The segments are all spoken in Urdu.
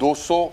200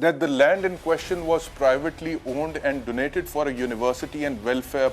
that the land in question was privately owned and donated for a university and welfare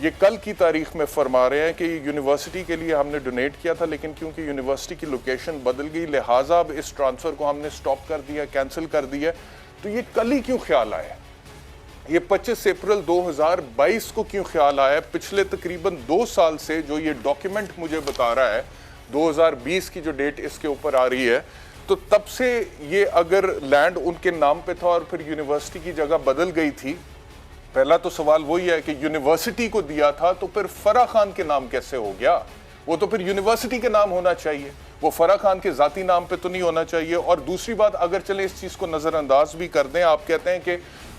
یہ کل کی تاریخ میں فرما رہے ہیں کہ یونیورسٹی کے لیے ہم نے ڈونیٹ کیا تھا، لیکن کیونکہ یونیورسٹی کی لوکیشن بدل گئی لہٰذا اب اس ٹرانسفر کو ہم نے سٹاپ کر دیا، کینسل کر دیا. تو یہ کل ہی کیوں خیال آیا؟ یہ 25 اپریل 2022 کو کیوں خیال آیا؟ پچھلے تقریباً 2 سال سے جو یہ ڈاکیومنٹ مجھے بتا رہا ہے، 2020 کی جو ڈیٹ اس کے اوپر آ رہی ہے، تو تب سے یہ اگر لینڈ ان کے نام پہ تھا اور پھر یونیورسٹی کی جگہ بدل گئی تھی، پہلا تو سوال وہی ہے کہ یونیورسٹی کو دیا تھا تو پھر فرح خان کے نام کیسے ہو گیا؟ وہ تو پھر یونیورسٹی کے نام ہونا چاہیے، وہ فرح خان کے ذاتی نام پہ تو نہیں ہونا چاہیے. اور دوسری بات، اگر چلیں اس چیز کو نظر انداز بھی کر دیں، آپ کہتے ہیں کہ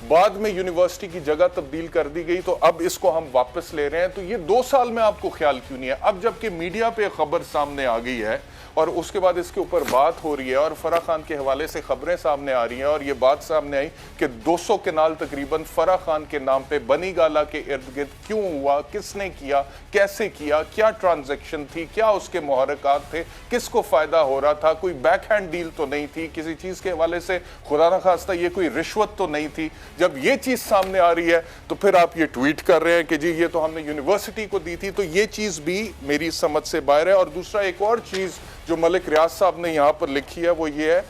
بعد میں یونیورسٹی کی جگہ تبدیل کر دی گئی تو اب اس کو ہم واپس لے رہے ہیں، تو یہ 2 سال میں آپ کو خیال کیوں نہیں ہے؟ اب جب کہ میڈیا پہ خبر سامنے آ گئی ہے اور اس کے بعد اس کے اوپر بات ہو رہی ہے اور فرح خان کے حوالے سے خبریں سامنے آ رہی ہیں اور یہ بات سامنے آئی کہ 200 کنال تقریباً فرح خان کے نام پہ بنی گالا کے ارد گرد کیوں ہوا، کس نے کیا، کیسے کیا، کیا ٹرانزیکشن تھی، کیا اس کے محرکات تھے، کس کو فائدہ ہو رہا تھا، کوئی بیک ہینڈ ڈیل تو نہیں تھی کسی چیز کے حوالے سے، خدا نخواستہ یہ کوئی رشوت تو نہیں تھی. جب یہ چیز سامنے آ رہی ہے تو پھر آپ یہ ٹویٹ کر رہے ہیں کہ جی یہ تو ہم نے یونیورسٹی کو دی تھی. تو یہ چیز بھی میری سمجھ سے باہر ہے. اور دوسرا ایک اور چیز جو ملک ریاض صاحب نے یہاں پر لکھی ہے وہ یہ ہے،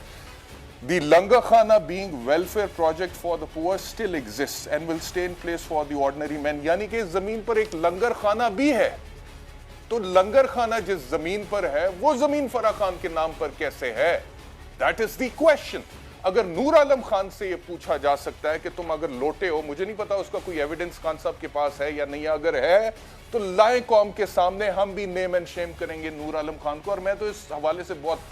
The Langar Khana being welfare project for the poor still exists and will stay in place for the ordinary man. یعنی کہ زمین پر ایک لنگر خانہ بھی ہے. تو لنگر خانہ جس زمین پر ہے وہ زمین فرح خان کے نام پر کیسے ہے؟ That is the question. اگر نور عالم خان سے یہ پوچھا جا سکتا ہے کہ تم اگر لوٹے ہو، مجھے نہیں پتا اس کا کوئی ایویڈنس خان صاحب کے پاس ہے یا نہیں، اگر ہے تو لائیں قوم کے سامنے، ہم بھی نیم اینڈ شیم کریں گے نور عالم خان کو. اور میں تو اس حوالے سے بہت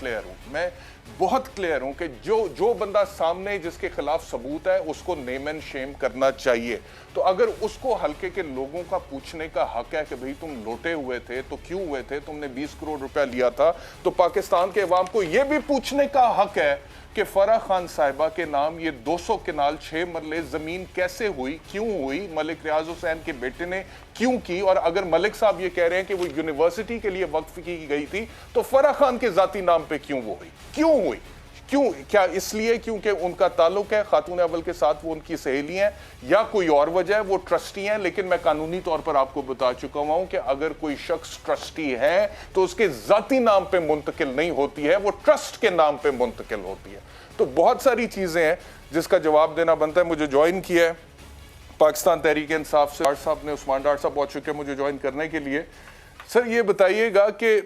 کلیئر ہوں کہ جو بندہ سامنے جس کے خلاف ثبوت ہے اس کو نیم اینڈ شیم کرنا چاہیے. تو اگر اس کو حلقے کے لوگوں کا پوچھنے کا حق ہے کہ بھئی تم لوٹے ہوئے تھے تو کیوں ہوئے تھے، تم نے 20 کروڑ روپیہ لیا تھا، تو پاکستان کے عوام کو یہ بھی پوچھنے کا حق ہے کہ فرح خان صاحبہ کے نام یہ 200 کنال 6 مرلے زمین کیسے ہوئی، کیوں ہوئی، ملک ریاض حسین کے بیٹے نے کیوں کی. اور اگر ملک صاحب یہ کہہ رہے ہیں کہ وہ یونیورسٹی کے لیے وقف کی گئی تھی تو فرح خان کے ذاتی نام پہ کیوں وہ ہوئی، کیوں ہوئی؟ کیا اس لیے کیونکہ ان کا تعلق ہے خاتون اول کے ساتھ، وہ ان کی سہیلی ہیں، یا کوئی اور وجہ ہے، وہ ٹرسٹی ہیں؟ لیکن میں قانونی طور پر آپ کو بتا چکا ہوں کہ اگر کوئی شخص ٹرسٹی ہے تو اس کے ذاتی نام پہ منتقل نہیں ہوتی ہے، وہ ٹرسٹ کے نام پہ منتقل ہوتی ہے. تو بہت ساری چیزیں ہیں جس کا جواب دینا بنتا ہے. مجھے جوائن کیا ہے پاکستان تحریک انصاف سے ڈاکٹر صاحب نے، عثمان ڈاکٹر صاحب بہت شکریہ مجھے جوائن کرنے کے لیے. سر یہ بتائیے گا کہ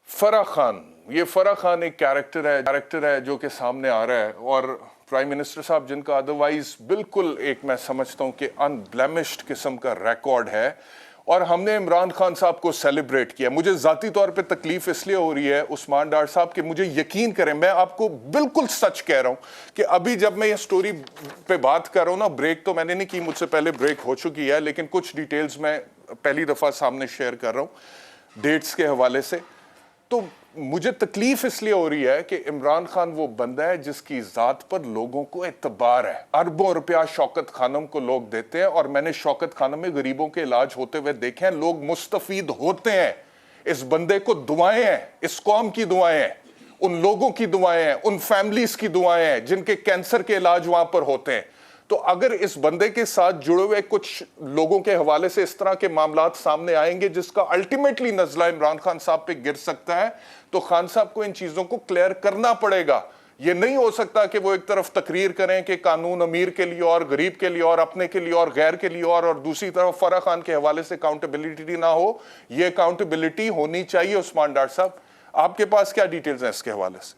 فرح خان، یہ فرح خان ایک کیریکٹر ہے جو کہ سامنے آ رہا ہے، اور پرائم منسٹر صاحب جن کا ادروائز بالکل ایک میں سمجھتا ہوں کہ ان بلیمشڈ قسم کا ریکارڈ ہے، اور ہم نے عمران خان صاحب کو سیلیبریٹ کیا. مجھے ذاتی طور پہ تکلیف اس لیے ہو رہی ہے عثمان ڈار صاحب کہ مجھے یقین کریں، میں آپ کو بالکل سچ کہہ رہا ہوں کہ ابھی جب میں یہ سٹوری پہ بات کر رہا ہوں نا، بریک تو میں نے نہیں کی، مجھ سے پہلے بریک ہو چکی ہے، لیکن کچھ ڈیٹیلز میں پہلی دفعہ سامنے شیئر کر رہا ہوں ڈیٹس کے حوالے سے. تو مجھے تکلیف اس لیے ہو رہی ہے کہ عمران خان وہ بندہ ہے جس کی ذات پر لوگوں کو اعتبار ہے. اربوں روپیہ شوکت خانم کو لوگ دیتے ہیں، اور میں نے شوکت خانم میں غریبوں کے علاج ہوتے ہوئے دیکھے ہیں، لوگ مستفید ہوتے ہیں. اس بندے کو دعائیں ہیں، اس قوم کی دعائیں ہیں، ان لوگوں کی دعائیں ہیں، ان فیملیز کی دعائیں ہیں جن کے کینسر کے علاج وہاں پر ہوتے ہیں. تو اگر اس بندے کے ساتھ جڑے ہوئے کچھ لوگوں کے حوالے سے اس طرح کے معاملات سامنے آئیں گے جس کا الٹیمیٹلی نزلہ عمران خان صاحب پہ گر سکتا ہے، تو خان صاحب کو ان چیزوں کو کلیئر کرنا پڑے گا. یہ نہیں ہو سکتا کہ وہ ایک طرف تقریر کریں کہ قانون امیر کے لیے اور غریب کے لیے اور اپنے کے لیے اور غیر کے لیے اور دوسری طرف فرح خان کے حوالے سے اکاؤنٹیبلٹی نہ ہو. یہ اکاؤنٹیبلٹی ہونی چاہیے. عثمان ڈار صاحب، آپ کے پاس کیا ڈیٹیلز ہیں اس کے حوالے سے؟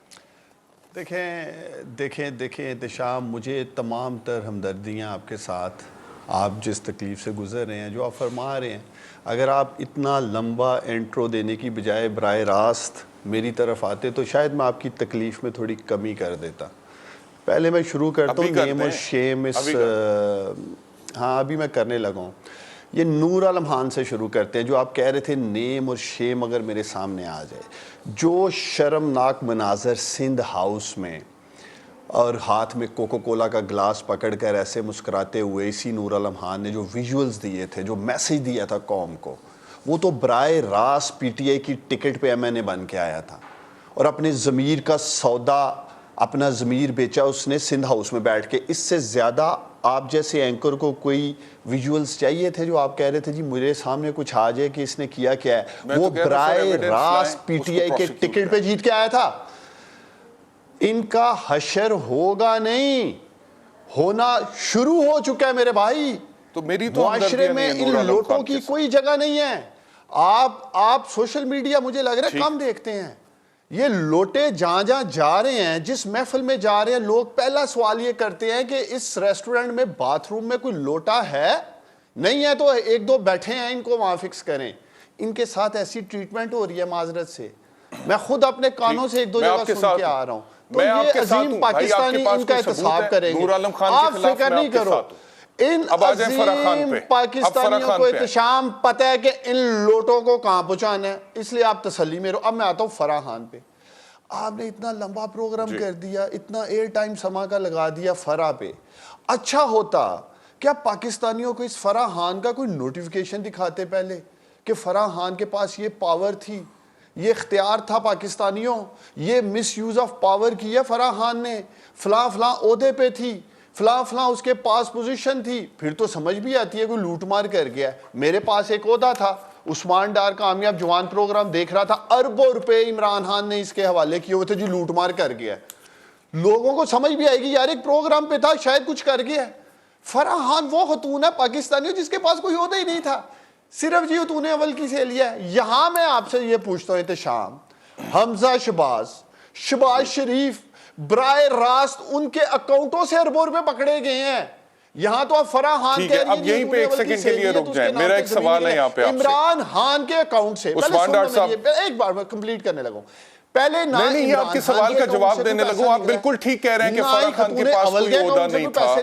دیکھیں دشام، مجھے تمام تر ہمدردیاں آپ کے ساتھ، آپ جس تکلیف سے گزر رہے ہیں، جو آپ فرما رہے ہیں. اگر آپ اتنا لمبا انٹرو دینے کی بجائے براہ راست میری طرف آتے تو شاید میں آپ کی تکلیف میں تھوڑی کمی کر دیتا. پہلے میں شروع کرتا ہوں نیم اور شیم. ہاں ابھی میں کرنے لگا ہوں. یہ نور عالم خان سے شروع کرتے ہیں. جو آپ کہہ رہے تھے نیم اور شیم اگر میرے سامنے آ جائے، جو شرمناک مناظر سندھ ہاؤس میں اور ہاتھ میں کوکو کولا کا گلاس پکڑ کر ایسے مسکراتے ہوئے اسی نور عالم خان نے جو ویژولز دیے تھے، جو میسیج دیا تھا قوم کو، وہ تو براہ راست پی ٹی آئی کی ٹکٹ پہ ایم این اے بن کے آیا تھا اور اپنے ضمیر کا سودا اپنا ضمیر بیچا اس نے سندھ ہاؤس میں بیٹھ کے. اس سے زیادہ آپ جیسے اینکر کو کوئی ویژولز چاہیے تھے جو آپ کہہ رہے تھے جی میرے سامنے کچھ آ جائے کہ اس نے کیا کیا ہے. وہ برائے راست پی ٹی آئی کے ٹکٹ پہ جیت کے آیا تھا. ان کا حشر ہوگا نہیں, ہونا شروع ہو چکا ہے میرے بھائی. تو میری تو معاشرے میں ان لوٹوں کی کوئی جگہ نہیں ہے. آپ سوشل میڈیا مجھے لگ رہا ہے کم دیکھتے ہیں. یہ لوٹے جہاں جہاں جا رہے ہیں, جس محفل میں جا رہے ہیں, لوگ پہلا سوال یہ کرتے ہیں کہ اس ریسٹورنٹ میں باتھ روم میں کوئی لوٹا ہے, نہیں ہے تو ایک دو بیٹھے ہیں ان کو وہاں فکس کریں. ان کے ساتھ ایسی ٹریٹمنٹ ہو رہی ہے معذرت سے, میں خود اپنے کانوں سے ایک دو جگہ سن کے آ رہا ہوں. تو یہ عظیم پاکستانی ان کا احتساب کریں گے, آپ فکر نہیں کرو. ان عظیم پاکستانیوں کو احتشام پتہ ہے کہ ان لوٹوں کو کہاں پہنچانا ہے, اس لیے آپ تسلی میں رہو. اب میں آتا ہوں فرح خان پہ. آپ نے اتنا لمبا پروگرام کر دیا, اتنا ایئر ٹائم سما کا لگا دیا فرح پہ. اچھا ہوتا کیا پاکستانیوں کو اس فرح خان کا کوئی نوٹیفیکیشن دکھاتے پہلے کہ فرح خان کے پاس یہ پاور تھی, یہ اختیار تھا پاکستانیوں, یہ مس یوز آف پاور کیا فرح خان نے, فلاں فلاں عہدے پہ تھی, فلاں فلاں اس کے پاس پوزیشن تھی. پھر تو سمجھ بھی آتی ہے کوئی لوٹ مار کر گیا. میرے پاس ایک عہدہ تھا, عثمان ڈار کامیاب جوان پروگرام دیکھ رہا تھا, اربوں روپے عمران خان نے اس کے حوالے کیے ہوئے تھے جی لوٹ مار کر گیا. لوگوں کو سمجھ بھی آئے گی یار ایک پروگرام پہ تھا شاید کچھ کر گیا. فرح خان وہ خاتون ہے پاکستانی جس کے پاس کوئی عہدہ ہی نہیں تھا, صرف جی تو نے اول کی سے لیا ہے. یہاں میں آپ سے یہ پوچھتا ہوں احتشام, حمزہ شہباز شریف برائے راست ان کے اکاؤنٹوں سے اربوں روپے پکڑے گئے ہیں. یہاں تو آپ فرح خان کہہ رہی ہیں اب یہیں پہ ایک سیکنڈ کے لیے رک جائیں, میرا ایک سوال ہے یہاں پہ آپ سے. عمران خان کے اکاؤنٹ سے عثمان ڈار صاحب, ایک بار میں کمپلیٹ کرنے لگوں پہلے. نہیں یہ آپ کے سوال کا جواب دینے لگوں. آپ بالکل ٹھیک کہہ رہے ہیں کہ فرح خان کے پاس کوئی عہدہ نہیں تھا,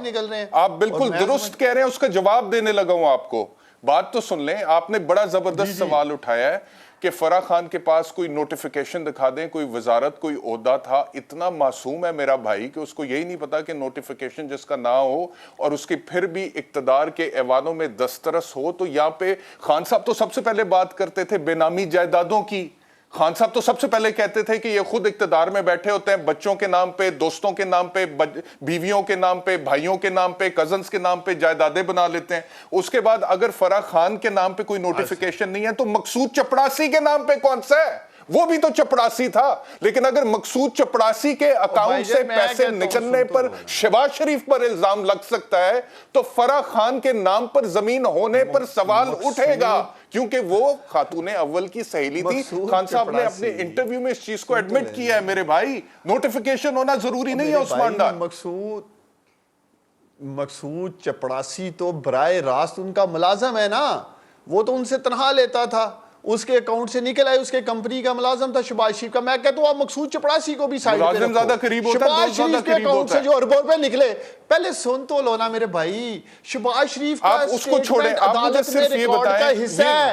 آپ بالکل درست کہہ رہے ہیں, اس کا جواب دینے لگا ہوں آپ کو. بات تو سن لیں, آپ نے بڑا زبردست سوال اٹھایا ہے کہ فرح خان کے پاس کوئی نوٹیفیکیشن دکھا دیں, کوئی وزارت, کوئی عہدہ تھا. اتنا معصوم ہے میرا بھائی کہ اس کو یہی نہیں پتا کہ نوٹیفیکیشن جس کا نہ ہو اور اس کی پھر بھی اقتدار کے ایوانوں میں دسترس ہو. تو یہاں پہ خان صاحب تو سب سے پہلے بات کرتے تھے بے نامی جائیدادوں کی. خان صاحب تو سب سے پہلے کہتے تھے کہ یہ خود اقتدار میں بیٹھے ہوتے ہیں, بچوں کے نام پہ, دوستوں کے نام پہ, بیویوں کے نام پہ, بھائیوں کے نام پہ, کزنز کے نام پہ جائیدادیں بنا لیتے ہیں. اس کے بعد اگر فرح خان کے نام پہ کوئی نوٹیفیکیشن نہیں ہے تو مقصود چپڑاسی کے نام پہ کون سا ہے؟ وہ بھی تو چپڑاسی تھا. لیکن اگر مقصود چپڑاسی کے اکاؤنٹ سے پیسے نکلنے پر شہباز شریف پر الزام لگ سکتا ہے تو فرح خان کے نام پر زمین ہونے پر سوال اٹھے گا, کیونکہ وہ خاتون اول کی سہیلی تھی. خان صاحب نے اپنے انٹرویو میں اس چیز کو ایڈمٹ کیا ہے. میرے بھائی نوٹیفیکیشن ہونا ضروری نہیں ہے عثمان ڈار. مقصود چپڑاسی تو برائے راست ان کا ملازم ہے نا, وہ تو ان سے تنخواہ لیتا تھا, اس کے اکاؤنٹ سے نکل آئے, اس کے کمپنی کا ملازم تھا شہباز شریف کا. میں کہتا ہوں آپ مقصود چپڑاسی کو بھی سائیڈ پہ رکھو. زیادہ قریب ہوتا ہے, شہباز شریف کے اکاؤنٹ سے جو اربوں روپے نکلے, پہلے سن تو لو نا میرے بھائی. شہباز شریف کا آپ اس کو چھوڑیں, آپ مجھے صرف یہ بتائیں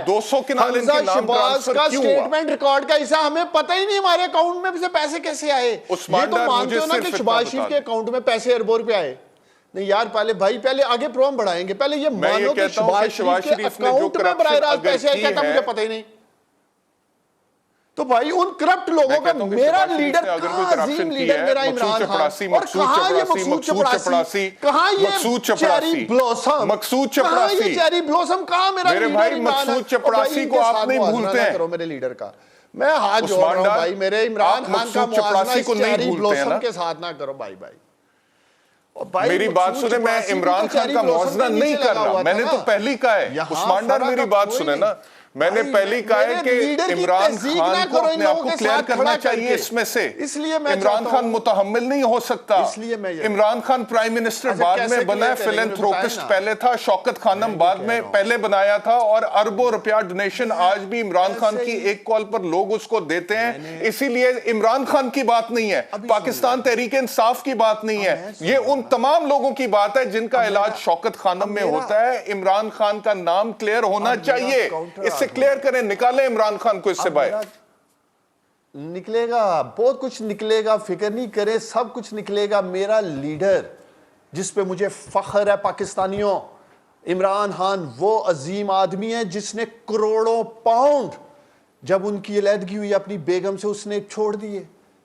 200 کے نال ان کے نام ٹرانسفر کیوں ہوا؟ اسٹیٹمنٹ ریکارڈ کا حصہ ہمیں پتہ ہی نہیں ہمارے اکاؤنٹ میں سے پیسے کیسے آئے. یہ تو مانتے ہو نا کہ شہباز شریف کے اکاؤنٹ میں پیسے اربوں روپے آئے. نہیں یار پہلے آگے پروم بڑھائیں گے, پہلے یہ مانو کہ شہباز شریف کے اکاؤنٹ میں براہ راست پیسے آئے. کہتا مجھے پتہ ہی نہیں. تو بھائی ان کرپٹ لوگوں کا میرا لیڈر, عظیم لیڈر میرا عمران خان, اور کہاں یہ مقصود چپڑاسی, کہاں یہ چیری بلوسم, کہاں یہ چیری بلوسم, کہاں میرا لیڈر عمران خان. مقصود چپڑاسی کو آپ نہیں بھولتے ہیں. کرو میرے لیڈر کا, میں ہاتھ جوڑ رہا ہوں بھائی, میرے عمران خان کا موازنہ اس چیری بلوسم کے ساتھ نہ کرو بھائی. میری بات سنیں, میں عمران خان کا موازنہ نہیں کر رہا, میں نے تو پہلی کہا ہے. عثمان ڈار میری بات سنیں نا, میں نے پہلی کہا ہے کہ عمران خان کو اپنے آپ کو کلیئر کرنا چاہیے اس میں سے. عمران خان متحمل نہیں ہو سکتا. عمران خان پرائم منسٹر بعد میں بنا ہے, فلنتھروپسٹ پہلے تھا, شوکت خانم بعد میں پہلے بنایا تھا, اور اربوں روپیہ ڈونیشن آج بھی عمران خان کی ایک کال پر لوگ اس کو دیتے ہیں. اسی لیے عمران خان کی بات نہیں ہے, پاکستان تحریک انصاف کی بات نہیں ہے, یہ ان تمام لوگوں کی بات ہے جن کا علاج شوکت خانم میں ہوتا ہے. عمران خان کا نام کلیئر ہونا چاہیے, اس سے کلیئر کریں, نکالیں عمران خان کو اس سے باہر. نکلے گا, بہت کچھ نکلے گا, فکر نہیں کریں, سب کچھ نکلے گا. میرا لیڈر جس پہ مجھے فخر ہے پاکستانیوں, عمران خان وہ عظیم آدمی ہے جس نے کروڑوں پاؤنڈ جب ان کی علیحدگی ہوئی اپنی بیگم سے اس نے چھوڑ دیے,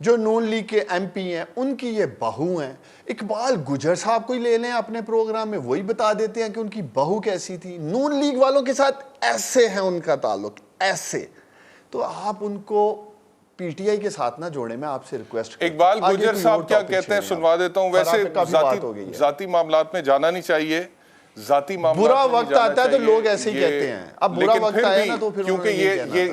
جو نون لیگ کے ایم پی ہیں ان کی یہ بہو ہیں. اقبال گجر صاحب کو ہی لے لیں اپنے پروگرام میں, وہی بتا دیتے ہیں کہ ان کی بہو کیسی تھی. نون لیگ والوں کے ساتھ ایسے ہیں ان کا تعلق, ایسے. تو آپ ان کو پی ٹی آئی کے ساتھ نہ جوڑیں, میں آپ سے ریکویسٹ کرتا ہوں. اقبال گجر صاحب کیا کہتے ہیں سنوا دیتا ہوں. ویسے ذاتی معاملات میں جانا نہیں چاہیے, ذاتی معاملات برا وقت آتا ہے تو لوگ ایسے ہی کہتے ہیں. اب برا وقت آیا نا تو پھر کیونکہ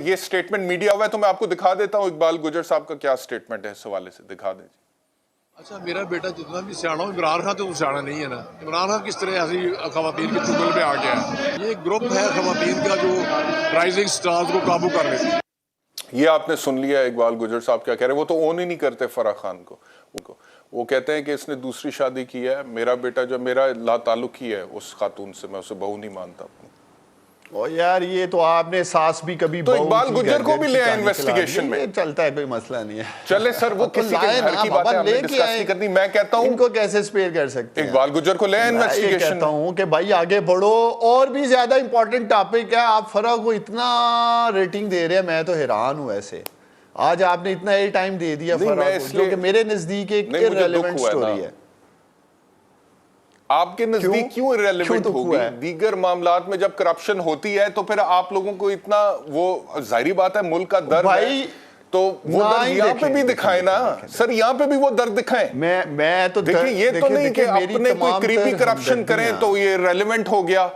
یہ سٹیٹمنٹ میڈیا ہوا ہے تو میں آپ کو دکھا دیتا ہوں اقبال گجر صاحب کا کیا سٹیٹمنٹ ہے اس حوالے سے, دکھا دیجیے. اچھا میرا بیٹا جتنا بھی سیاح ہو, عمران خان تو سیاح نہیں ہے نا. عمران خان کس طرح ایسی خواتین کے چگل میں آ گیا ہے. یہ گروپ ہے خواتین کا جو رائزنگ سٹارز کو قابو کر لیتی ہے. یہ آپ نے سن لیا اقبال گجر صاحب کیا کہہ رہے ہیں. وہ تو اون ہی نہیں کرتے فرح خان کو. وہ کہتے ہیں کہ اس نے دوسری شادی کی ہے, میرا بیٹا جو میرا لا تعلق ہی ہے اس خاتون سے, میں اسے بہو نہیں مانتا اپنی. او یار یہ تو آپ نے ساس بھی کبھی تو اقبال گجر کو بھی لے آئے انویسٹیگیشن میں. چلتا ہے, کوئی مسئلہ نہیں ہے. چلے سر, وہ کسی کے گھر کی بات ہے, ہم نے ڈسکس نہیں کرنی. میں کہتا ہوں ان کو کیسے سپیئر کر سکتے ہیں. اقبال گجر کو لے آئے انویسٹیگیشن. میں کہتا ہوں کہ بھائی آگے بڑھو, اور بھی زیادہ امپورٹنٹ ٹاپک ہے. آپ فرح کو اتنا ریٹنگ دے رہے ہیں, میں تو حیران ہوں. ایسے آج آپ نے اتنا ایئر ٹائم دے دیا فرح کو, جو کہ میرے نزدیک ایک irrelevant سٹوری ہے. آپ کے نزدیک کیوں irrelevant ہوگی؟ دیگر معاملات میں جب کرپشن ہوتی ہے تو پھر آپ لوگوں کو اتنا, وہ ظاہری بات ہے ملک کا درد ہے تو وہ درد یہاں پہ بھی دکھائیں نا سر, یہاں پہ بھی وہ درد دکھائیں. میں تو دیکھیں یہ تو نہیں کہ اپنے کوئی قریبی کرپشن کریں تو یہ irrelevant ہو گیا,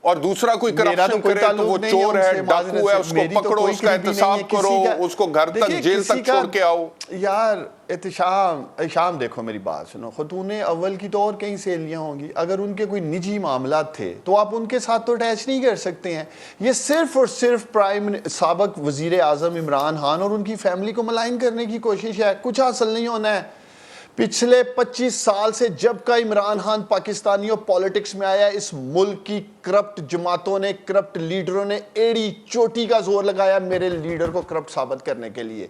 اور دوسرا کوئی کرپشن کرے تو وہ چور ہے, ڈاکو ہے, اس کو پکڑو, اس کا احتساب کرو, اس کو گھر تک جیل تک چھوڑ کے آؤ. یار احتشام دیکھو میری بات سنو, خاتون اول کی تو اور کہیں سہیلیاں ہوں گی. اگر ان کے کوئی نجی معاملات تھے تو آپ ان کے ساتھ تو اٹیچ نہیں کر سکتے ہیں. یہ صرف اور صرف سابق وزیر اعظم عمران خان اور ان کی فیملی کو ملائن کرنے کی کوشش ہے. کچھ حاصل نہیں ہونا ہے. پچھلے 25 سال سے جب کا عمران خان پاکستانیوں پولیٹکس میں آیا, اس ملک کی کرپٹ جماعتوں نے, کرپٹ لیڈروں نے ایڑی چوٹی کا زور لگایا میرے لیڈر کو کرپٹ ثابت کرنے کے لیے.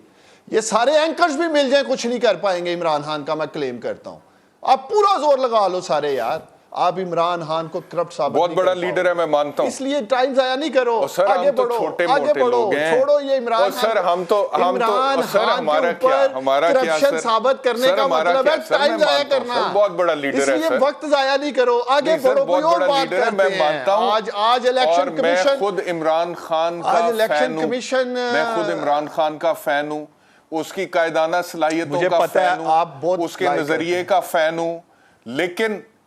یہ سارے اینکرز بھی مل جائیں کچھ نہیں کر پائیں گے عمران خان کا, میں کلیم کرتا ہوں. آپ پورا زور لگا لو سارے یار, آپ عمران خان کو کرپٹ ثابت بہت بڑا لیڈر ہے, میں مانتا ہوں. اس لیے ٹائم ضائع نہیں کرو, آگے بڑھو, آگے بڑھو, چھوڑو یہ عمران سر. ہم تو سر ہمارا کرپشن ثابت کرنے کا مطلب ہے ٹائم ضائع کرنا. بہت بڑا لیڈر ہے, اس لیے وقت ضائع نہیں کرو, آگے بڑھو. کوئی اور بات کرتے ہیں. آج الیکشن کمیشن, خود عمران خان کا فین ہوں, اس کی قائدانہ صلاحیتوں کا فین ہوں, اس کے نظریے کا فین ہوں.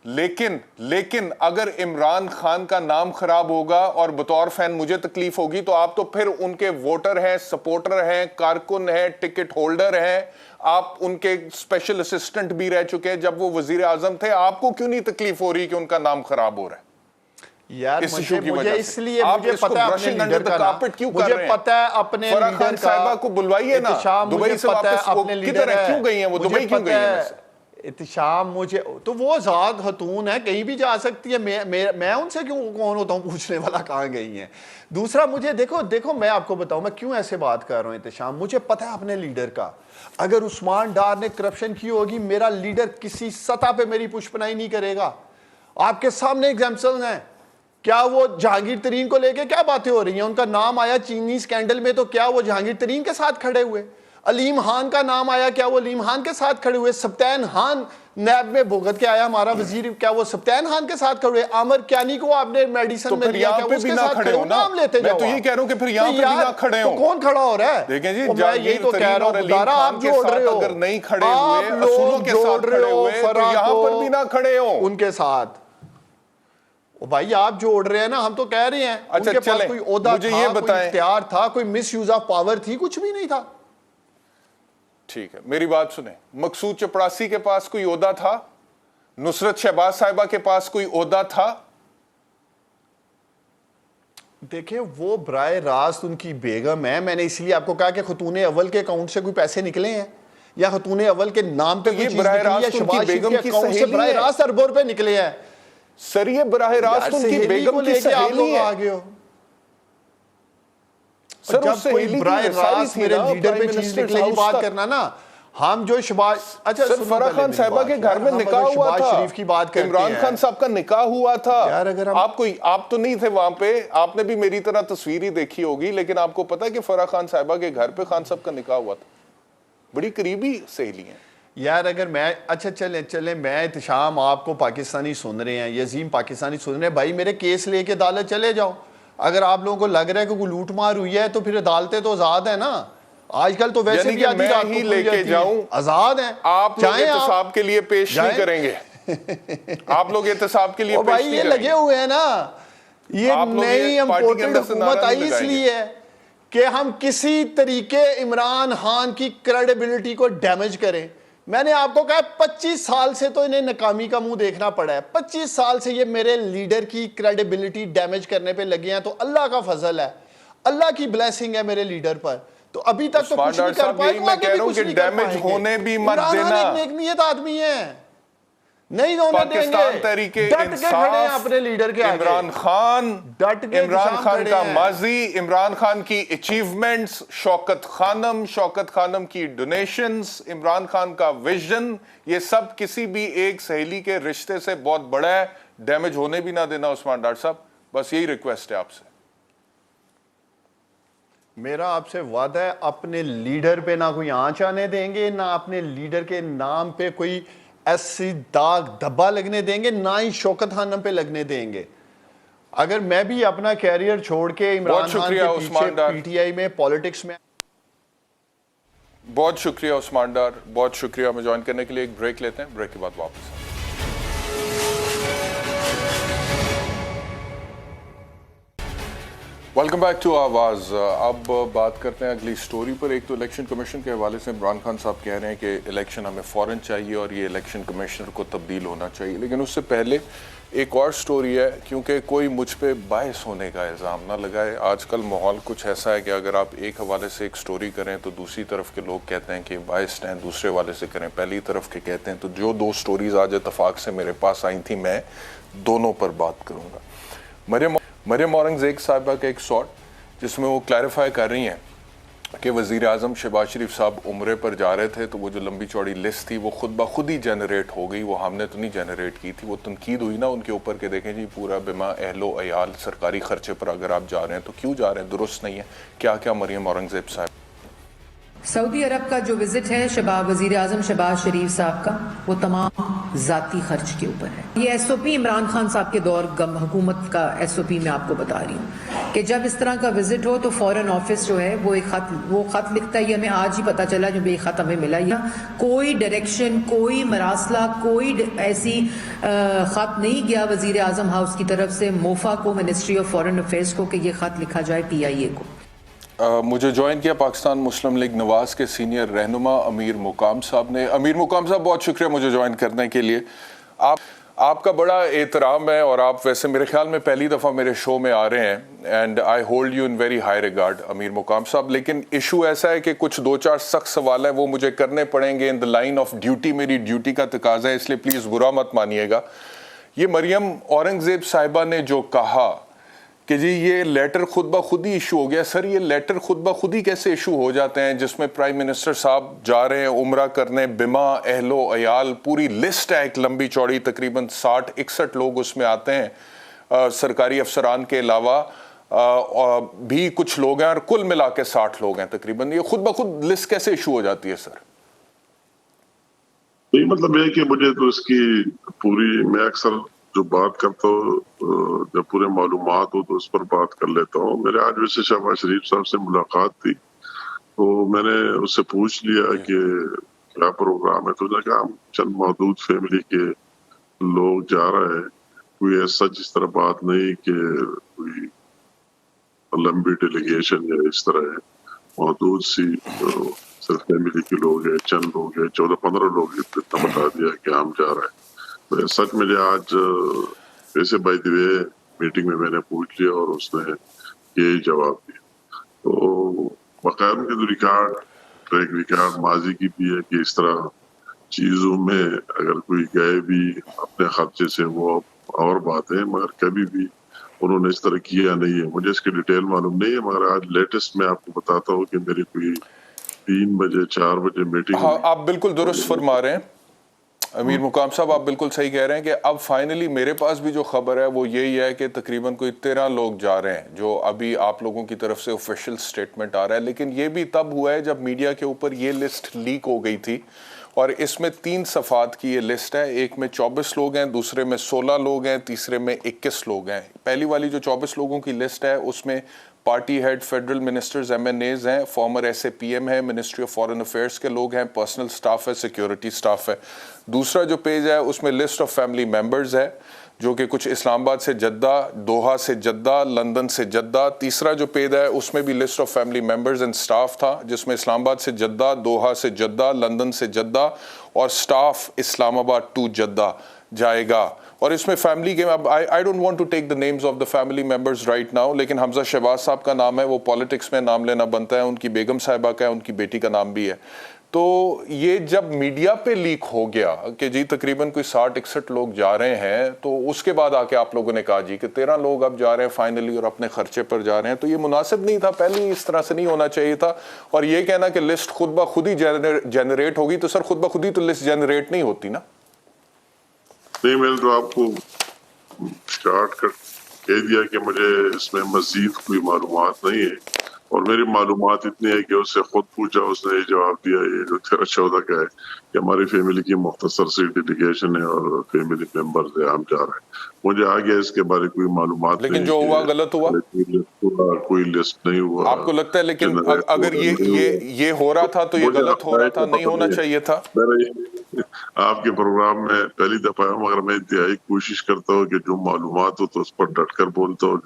لیکن اگر عمران خان کا نام خراب ہوگا اور بطور فین مجھے تکلیف ہوگی تو آپ تو پھر ان کے ووٹر ہیں, سپورٹر ہیں, کارکن ہیں, ٹکٹ ہولڈر ہیں, آپ ان کے اسپیشل اسسٹنٹ بھی رہ چکے جب وہ وزیر اعظم تھے. آپ کو کیوں نہیں تکلیف ہو رہی کہ ان کا نام خراب ہو رہا ہے؟ یار مجھے اس لیے مجھے پتا ہے اپنے لیڈر کا نام, مجھے پتا ہے اپنے لیڈر کا, کو بلوائیے نا دبئی سے واپس. وہ کدھر ہے, کیوں گئی ہیں, وہ دبئی کیوں گئی ہیں؟ احتشام مجھے تو وہ ذات خاتون ہے, کہیں بھی جا سکتی ہے. میں ان سے کیوں کون ہوتا ہوں پوچھنے والا کہاں گئی ہیں. دوسرا مجھے دیکھو میں آپ کو بتاؤں میں کیوں ایسے بات کر رہا ہوں. احتشام مجھے پتا ہے اپنے لیڈر کا, اگر عثمان ڈار نے کرپشن کی ہوگی میرا لیڈر کسی سطح پہ میری پشپنائی نہیں کرے گا. آپ کے سامنے ایگزامپل ہیں. کیا وہ جہانگیر ترین کو لے کے کیا باتیں ہو رہی ہیں؟ ان کا نام آیا چینی اسکینڈل میں تو کیا وہ جہانگیر ترین کے ساتھ کھڑے ہوئے؟ علیم خان کا نام آیا, کیا وہ علیم خان کے ساتھ کھڑے ہوئے؟ سبتین خان نیب میں بھگت کے آیا ہمارا وزیر, کیا وہ سبتین خان کے ساتھ کھڑے ہوئے؟ عامر کیانی کو آپ نے میڈیسن میں لیا, کیا وہ اس کے ساتھ کھڑے ہو؟ نام لیتے جاؤ. میں تو یہ کہہ رہا ہوں کہ پھر یہاں پہ بھی نہ کھڑے ہوں. کون کھڑا ہو رہا ہے؟ دیکھیں جی, جہانگیر ترین اور علیم خان کے ساتھ اگر نہیں کھڑے ہوئے, اصولوں کے ساتھ کھڑے ہوئے, تو یہاں پر بھی نہ کھڑے ہوں ان کے ساتھ. بھائی آپ جو اڑ رہے ہیں نا, ہم تو کہہ رہے ہیں ان کے پاس کوئی عہدہ تھا, کوئی اختیار تھا, کوئی مس یوز آف پاور تھی, کچھ بھی نہیں تھا. ٹھیک ہے, میری بات سنیں. مقصود چپڑاسی کے پاس کوئی عہدہ تھا؟ نصرت شہباز صاحبہ کے پاس کوئی عہدہ تھا؟ دیکھیں وہ براہ راست ان کی بیگم ہے. میں نے اس لیے آپ کو کہا کہ خاتون اول کے اکاؤنٹ سے کوئی پیسے نکلے ہیں, یا خاتون اول کے نام پہ کوئی چیز نکلی ہے, شہباز شریف کے اکاؤنٹ سے براہ راست اربوں روپے نکلے ہیں. سر یہ براہ راست ان کی بیگم کی سہیلی ہے. جب کوئی براہ راست میرے لیڈر پہ چیز نکلے گی بات کرنا نا, ہم جو شہباز, اچھا سر فرح خان صاحبہ کے گھر میں نکاح ہوا تھا, شریف کی بات کرتے ہیں, عمران خان صاحب کا نکاح ہوا تھا. آپ تو نہیں تھے وہاں پہ, آپ نے بھی میری طرح تصویر ہی دیکھی ہوگی, لیکن آپ کو پتا ہے کہ فرح خان صاحبہ کے گھر پہ خان صاحب کا نکاح ہوا تھا. بڑی قریبی سہیلی ہیں. یار اگر میں اچھا چلیں میں احتشام آپ کو پاکستانی سن رہے ہیں, یزیم پاکستانی سن رہے ہیں, بھائی میرے کیس لے کے عدالت چلے جاؤ. اگر آپ لوگوں کو لگ رہا ہے کہ کوئی لوٹ مار ہوئی ہے تو پھر عدالتیں تو آزاد ہیں نا. آج کل تو ویسے بھی آدھی رات کو لے کے جاؤں آزاد ہیں, آپ لوگ احتساب کے لیے پیش نہیں کریں گے. آپ لوگ احتساب کے لیے پیش بھائی نہیں یہ کریں گے. لگے ہوئے ہیں نا, یہ نئی امپورٹڈ حکومت آئی اس لیے ہے کہ ہم کسی طریقے عمران خان کی کریڈیبلٹی کو ڈیمیج کریں. میں نے آپ کو کہا 25 سال سے تو انہیں ناکامی کا منہ دیکھنا پڑا ہے. 25 سال سے یہ میرے لیڈر کی کریڈیبلٹی ڈیمیج کرنے پہ لگے ہیں. تو اللہ کا فضل ہے, اللہ کی بلیسنگ ہے میرے لیڈر پر. تو ابھی تک تو کچھ نہیں کر پائے, میں کہہ رہا ہوں کہ ڈیمیج ہونے بھی مت دینا. ایک نیک نیت آدمی ہے, نہیں ہونے دیں گے. پاکستان تحریک انصاف, اپنے لیڈر کے آگے عمران خان کا ماضی, عمران خان کی اچیومنٹس, شوکت خانم کی ڈونیشنز, عمران خان کا ویژن, یہ سب کسی بھی ایک سہیلی کے رشتے سے بہت بڑا ہے. ڈیمیج ہونے بھی نہ دینا عثمان ڈار صاحب, بس یہی ریکویسٹ ہے آپ سے. میرا آپ سے وعدہ ہے, اپنے لیڈر پہ نہ کوئی آنچ آنے دیں گے, نہ اپنے لیڈر کے نام پہ کوئی ایسی داغ دھبا لگنے دیں گے, نہ ہی شوکت خانم پہ لگنے دیں گے. اگر میں بھی اپنا کیریئر چھوڑ کے عمران خان کے پیچھے پی ٹی آئی میں پالیٹکس میں. بہت شکریہ عثمان ڈار, بہت شکریہ ہمیں جوائن کرنے کے لیے. ایک بریک لیتے ہیں, بریک کے بعد واپس. ویلکم بیک ٹو آواز. اب بات کرتے ہیں اگلی سٹوری پر. ایک تو الیکشن کمیشن کے حوالے سے عمران خان صاحب کہہ رہے ہیں کہ الیکشن ہمیں فوراً چاہیے اور یہ الیکشن کمیشنر کو تبدیل ہونا چاہیے. لیکن اس سے پہلے ایک اور سٹوری ہے, کیونکہ کوئی مجھ پہ باعث ہونے کا الزام نہ لگائے. آج کل ماحول کچھ ایسا ہے کہ اگر آپ ایک حوالے سے ایک سٹوری کریں تو دوسری طرف کے لوگ کہتے ہیں کہ باعث ہیں, دوسرے حوالے سے کریں پہلی طرف کے کہتے ہیں. تو جو دو سٹوریز آج اتفاق سے میرے پاس آئی تھیں, میں دونوں پر بات کروں گا. مریم اورنگزیب صاحبہ کا ایک شارٹ جس میں وہ کلیریفائی کر رہی ہیں کہ وزیر اعظم شہباز شریف صاحب عمرے پر جا رہے تھے, تو وہ جو لمبی چوڑی لسٹ تھی وہ خود بخود ہی جنریٹ ہو گئی. وہ ہم نے تو نہیں جنریٹ کی تھی, وہ تنقید ہوئی نا ان کے اوپر کہ دیکھیں جی پورا بما اہل و عیال سرکاری خرچے پر اگر آپ جا رہے ہیں تو کیوں جا رہے ہیں, درست نہیں ہے. کیا مریم اورنگزیب صاحب. سعودی عرب کا جو وزٹ ہے وزیر اعظم شہباز شریف صاحب کا, وہ تمام ذاتی خرچ کے اوپر ہے. یہ ایس او پی عمران خان صاحب کے دور حکومت کا ایس او پی میں آپ کو بتا رہی ہوں کہ جب اس طرح کا وزٹ ہو تو فورن آفس جو ہے وہ خط لکھتا ہے. یہ ہمیں آج ہی پتا چلا جب یہ خط ہمیں ملا. یا کوئی ڈائریکشن, کوئی مراسلہ, کوئی ایسی خط نہیں گیا وزیر اعظم ہاؤس کی طرف سے موفا کو, منسٹری آف فورن افیئرس کو, کہ یہ خط لکھا جائے پی آئی اے کو. مجھے جوائن کیا پاکستان مسلم لیگ نواز کے سینئر رہنما امیر مقام صاحب نے. امیر مقام صاحب بہت شکریہ مجھے جوائن کرنے کے لیے. آپ کا بڑا احترام ہے اور آپ ویسے میرے خیال میں پہلی دفعہ میرے شو میں آ رہے ہیں, and I hold you in very high regard Amir Muqam sahib. لیکن ایشو ایسا ہے کہ کچھ 2-4 سخت سوال ہیں وہ مجھے کرنے پڑیں گے ان دا لائن آف ڈیوٹی, میری ڈیوٹی کا تقاضا ہے, اس لیے پلیز برا مت مانیے گا. یہ مریم اورنگزیب صاحبہ نے جو کہا کہ جی یہ لیٹر خود بخود ہی ایشو ہو گیا, سر یہ لیٹر خود بخود ہی کیسے ایشو ہو جاتے ہیں جس میں پرائم منسٹر صاحب جا رہے ہیں عمرہ کرنے, بما اہل و عیال, پوری لسٹ ہے ایک لمبی چوڑی, تقریباً 60-61 لوگ اس میں آتے ہیں, سرکاری افسران کے علاوہ بھی کچھ لوگ ہیں, اور کل ملا کے 60 لوگ ہیں تقریباً. یہ خود بخود لسٹ کیسے ایشو ہو جاتی ہے سر؟ نہیں مطلب یہ کہ مجھے تو اس کی پوری, میں اکثر جو بات کرتا ہوں جب پورے معلومات ہو تو اس پر بات کر لیتا ہوں. میرے آج ویسے شہباز شریف صاحب سے ملاقات تھی تو میں نے اس سے پوچھ لیا کہ کیا پروگرام ہے, تو نے کہا ہم چند محدود فیملی کے لوگ جا رہے ہیں, کوئی ایسا جس طرح بات نہیں کہ کوئی لمبی ڈیلیگیشن یا اس طرح ہے, محدود سی صرف فیملی کے لوگ ہیں, چند لوگ ہیں, 14-15 لوگ ہیں, اتنا بتا دیا کہ ہم جا رہے ہیں. سچ مجھے آج ایسے بائی دی وے میٹنگ میں میں نے پوچھ لیا اور اس نے یہی جواب دیا. تو باقاعدہ ان کے جو ٹریک ریکارڈ ماضی کی بھی ہے کہ اس طرح چیزوں میں اگر کوئی گئے بھی اپنے خرچے سے وہ اور بات ہے, مگر کبھی بھی انہوں نے اس طرح کیا نہیں ہے. مجھے اس کی ڈیٹیل معلوم نہیں ہے, مگر آج لیٹسٹ میں آپ کو بتاتا ہوں کہ میری کوئی 3 بجے 4 بجے میٹنگ. ہاں آپ بالکل درست فرما رہے ہیں. امیر مقام صاحب آپ بالکل صحیح کہہ رہے ہیں کہ اب فائنلی میرے پاس بھی جو خبر ہے وہ یہی ہے کہ تقریباً کوئی 13 لوگ جا رہے ہیں جو ابھی آپ لوگوں کی طرف سے آفیشیل سٹیٹمنٹ آ رہا ہے، لیکن یہ بھی تب ہوا ہے جب میڈیا کے اوپر یہ لسٹ لیک ہو گئی تھی، اور اس میں 3 صفحات کی یہ لسٹ ہے، ایک میں 24 لوگ ہیں، دوسرے میں 16 لوگ ہیں، تیسرے میں 21 لوگ ہیں۔ پہلی والی جو 24 لوگوں کی لسٹ ہے اس میں party head, federal ministers, MNAs ہیں، former S A P M ہے، منسٹری آف فارن افیئرس کے لوگ ہیں، پرسنل سٹاف ہے، سیکیورٹی سٹاف ہے۔ دوسرا جو پیج ہے اس میں لسٹ آف فیملی ممبرز ہے جو کہ کچھ اسلام آباد سے جدہ، دوحہ سے جدہ، لندن سے جدہ۔ تیسرا جو پیج ہے اس میں بھی list of family members and staff تھا جس میں اسلام آباد سے جدہ، دوحہ سے جدہ، لندن سے جدہ اور سٹاف اسلام آباد ٹو جدہ جائے گا۔ اور اس میں فیملی کے I don't want to take the names of the family members right now، لیکن حمزہ شہباز صاحب کا نام ہے، وہ پالیٹکس میں نام لینا بنتا ہے، ان کی بیگم صاحبہ کا ہے، ان کی بیٹی کا نام بھی ہے۔ تو یہ جب میڈیا پہ لیک ہو گیا کہ جی تقریباً کوئی 60-61 لوگ جا رہے ہیں، تو اس کے بعد آ کے آپ لوگوں نے کہا جی کہ 13 لوگ اب جا رہے ہیں فائنلی اور اپنے خرچے پر جا رہے ہیں، تو یہ مناسب نہیں تھا، پہلے ہی اس طرح سے نہیں ہونا چاہیے تھا۔ اور یہ کہنا کہ لسٹ خود بخود ہی جنریٹ ہوگی، تو سر خود بخود ہی تو لسٹ جنریٹ نہیں ہوتی نا۔ نہیں، میں نے تو آپ کو شارٹ کٹ کہہ دیا کہ مجھے اس میں مزید کوئی معلومات نہیں ہے، اور میری معلومات اتنی ہے کہ اس سے خود پوچھا، اس نے یہ جواب دیا، یہ جو 13-14 کا ہے کہ ہماری فیملی کی مختصر سی ڈیلیگیشن ہے اور فیملی ممبرز ہیں، ہم جا رہے ہیں۔ مجھے آگے اس کے بارے کوئی معلومات نہیں، لیکن جو ہوا غلط ہوا، کوئی لسٹ نہیں ہوا۔ آپ کو لگتا ہے لیکن اگر یہ ہو رہا تھا تو یہ غلط ہو رہا تھا، نہیں ہونا چاہیے تھا؟ آپ کے پروگرام میں پہلی دفعہ ہوں، مگر میں انتہائی کوشش کرتا ہوں کہ جو معلومات ہو تو اس پر ڈٹ کر بولتا ہوں،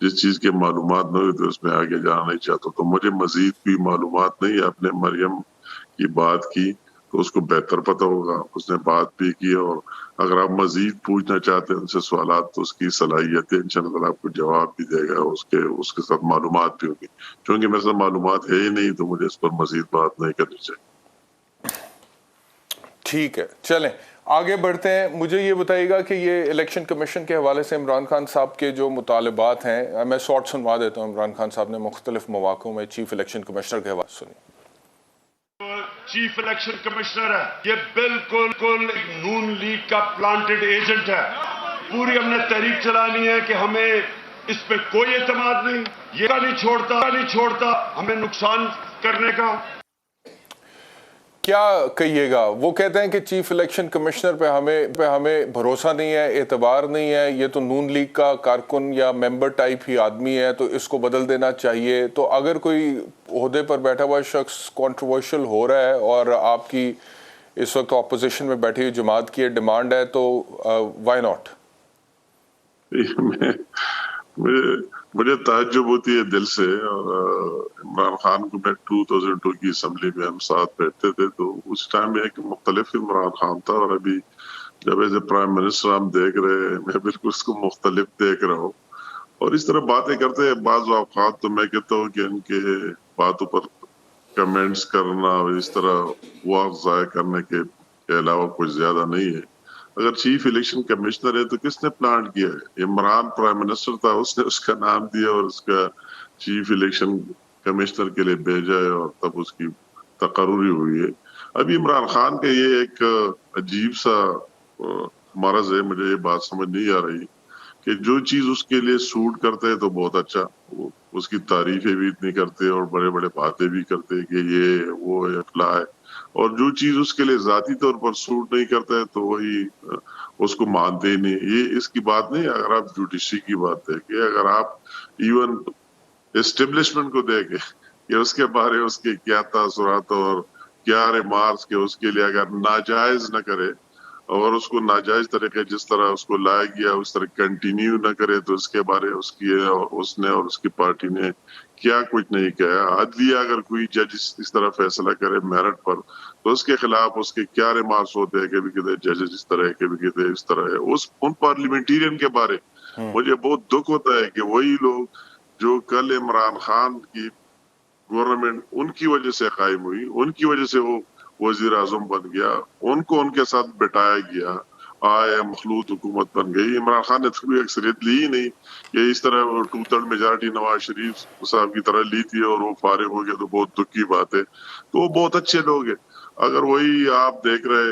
جس چیز کے معلومات نہ ہوئی تو اس میں آگے جانا نہیں چاہتا۔ تو مجھے مزید کوئی معلومات نہیں ہے۔ آپ نے مریم کی بات کی تو اس کو بہتر پتہ ہوگا، اس نے بات بھی کی، اور اگر آپ مزید پوچھنا چاہتے ہیں ان سے سوالات تو اس کی صلاحیت ہے، انشاءاللہ آپ کو جواب بھی دے گا، اس کے ساتھ معلومات بھی ہوگی۔ چونکہ میرے ساتھ معلومات ہے ہی نہیں تو مجھے اس پر مزید بات نہیں کرنی چاہیے۔ ٹھیک ہے، چلیں آگے بڑھتے ہیں۔ مجھے یہ بتائیے گا کہ یہ الیکشن کمیشن کے حوالے سے عمران خان صاحب کے جو مطالبات ہیں، میں شارٹ سنوا دیتا ہوں۔ عمران خان صاحب نے مختلف مواقعوں میں چیف الیکشن کمشنر کے حوالے سنی۔ چیف الیکشن کمشنر ہے، یہ بالکل نون لیگ کا پلانٹڈ ایجنٹ ہے۔ پوری ہم نے تحریک چلانی ہے کہ ہمیں اس پہ کوئی اعتماد نہیں، یہ نہیں چھوڑتا ہمیں نقصان کرنے کا۔ کیا کہیے گا؟ وہ کہتے ہیں کہ چیف الیکشن کمشنر پہ ہمیں بھروسہ نہیں ہے، اعتبار نہیں ہے، یہ تو نون لیگ کا کارکن یا ممبر ٹائپ ہی آدمی ہے، تو اس کو بدل دینا چاہیے۔ تو اگر کوئی عہدے پر بیٹھا ہوا شخص کنٹروورشل ہو رہا ہے اور آپ کی اس وقت اپوزیشن میں بیٹھی ہوئی جماعت کی ڈیمانڈ ہے تو وائی ناٹ؟ مجھے تعجب ہوتی ہے دل سے، اور عمران خان کو میں 2002 کی اسمبلی میں ہم ساتھ بیٹھتے تھے، تو اس ٹائم میں ایک مختلف عمران خان تھا، اور ابھی جب ایز اے پرائم منسٹر ہم دیکھ رہے ہیں، میں بالکل اس کو مختلف دیکھ رہا ہوں۔ اور اس طرح باتیں کرتے ہیں، بعض اوقات تو میں کہتا ہوں کہ ان کے باتوں پر کمنٹس کرنا اور اس طرح وقت ضائع کرنے کے علاوہ کچھ زیادہ نہیں ہے۔ اگر چیف الیکشن کمشنر ہے تو کس نے پلان کیا ہے؟ عمران پرائم منسٹر تھا، اس نے اس کا نام دیا اور اس کا چیف الیکشن کمشنر کے لیے بھیجا ہے، اور تب اس کی تقرری ہوئی ہے۔ ابھی عمران خان کا یہ ایک عجیب سا مرض ہے، مجھے یہ بات سمجھ نہیں آ رہی کہ جو چیز اس کے لیے سوٹ کرتے ہے تو بہت اچھا، اس کی تعریفیں بھی اتنی کرتے اور بڑے بڑے باتیں بھی کرتے کہ یہ وہ ہے فلاں ہے، اور جو چیز اس کے لیے ذاتی طور پر سوٹ نہیں کرتا ہے تو وہی اس کو مانتے ہی نہیں۔ یہ اس کی بات نہیں، اگر آپ جوڈیشری کی بات ہے کہ اگر آپ ایون اسٹیبلشمنٹ کو دیکھیں کہ اس کے بارے اس کے کیا تاثرات اور کیا ریمارکس کے اس کے لیے اگر ناجائز نہ کرے اور اس کو ناجائز طریقے جس طرح اس کو لایا گیا اس طرح کنٹینیو نہ کرے، تو اس کے بارے اس نے اور اس کی پارٹی نے کیا کچھ نہیں کہا۔ عدلیہ اگر کوئی جج اس طرح فیصلہ کرے میرٹ پر تو اس کے خلاف اس کے کیا ریمارکس ہوتے ہیں، کبھی کہتے ججز اس طرح ہے، کبھی کہتے اس طرح ہے۔ ان پارلیمنٹیرین کے بارے مجھے بہت دکھ ہوتا ہے کہ وہی لوگ جو کل عمران خان کی گورنمنٹ ان کی وجہ سے قائم ہوئی، ان کی وجہ سے وہ وزیر اعظم بن گیا، ان کو ان کے ساتھ بٹھایا گیا، آئے مخلوط حکومت بن گئی۔ عمران خان نے کوئی اکثریت لی ہی نہیں کہ اس طرح 2/3 میجارٹی نواز شریف صاحب کی طرح لی تھی اور وہ فارغ ہو گیا، تو بہت دکھ کی بات ہے۔ تو وہ بہت اچھے لوگ ہیں۔ اگر وہی آپ دیکھ رہے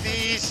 30